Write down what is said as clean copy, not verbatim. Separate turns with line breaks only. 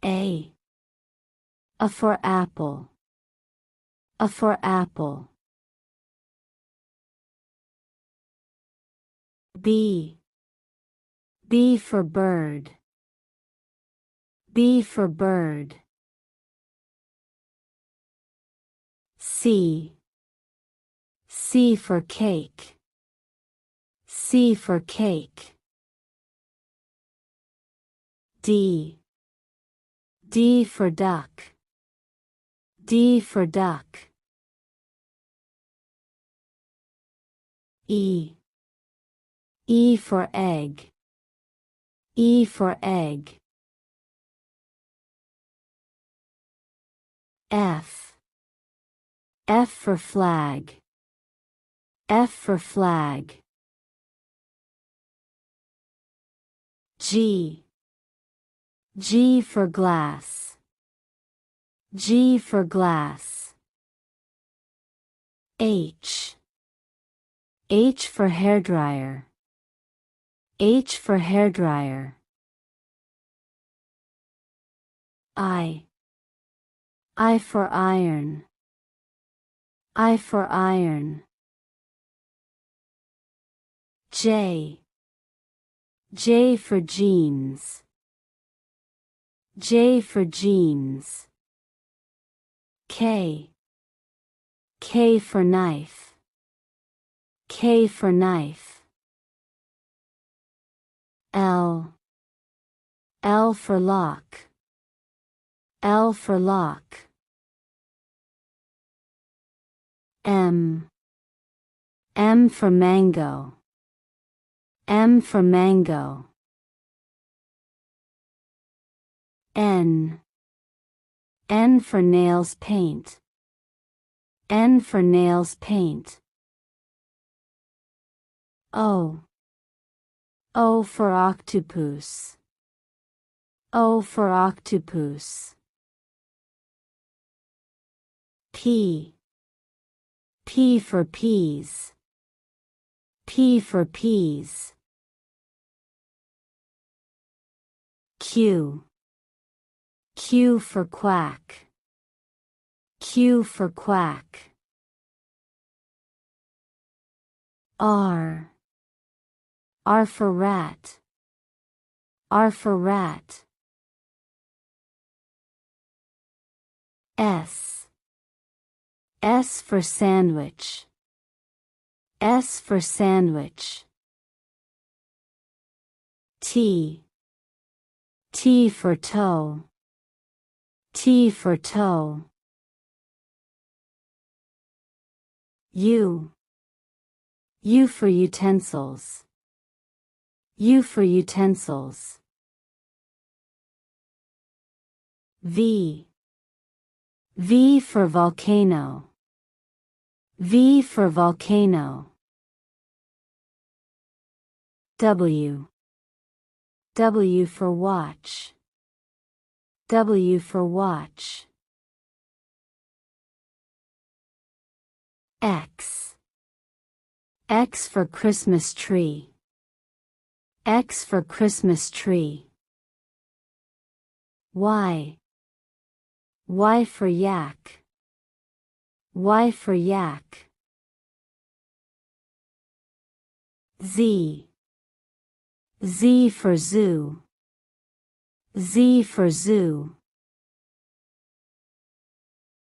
A. A for apple. A for apple. B. B for bird. B for bird. C. C for cake. C for cake. D. D for duck. D for duck. E. E for egg. E for egg. F. F for flag. F for flag. G. G for glass. G for glass. H. H for hairdryer. H for hairdryer. I. I for iron. I for iron. J. J for jeans. J for jeans. K. K for knife. K for knife. L. L for lock. L for lock. M. M for mango. M for mango. N. N for nails paint. N for nails paint. O. O for octopus. O for octopus. P. P for peas. P for peas. Q. Q for quack. Q for quack. R. R for rat. R for rat. S. S for sandwich. S for sandwich. T. T for toe. T for toe. U. U for utensils. U for utensils. V. V for volcano. V for volcano. W. W for watch. W for watch. X. X for Christmas tree. X for Christmas tree. Y. Y for yak. Y for yak. Z. Z for zoo. Z for zoo.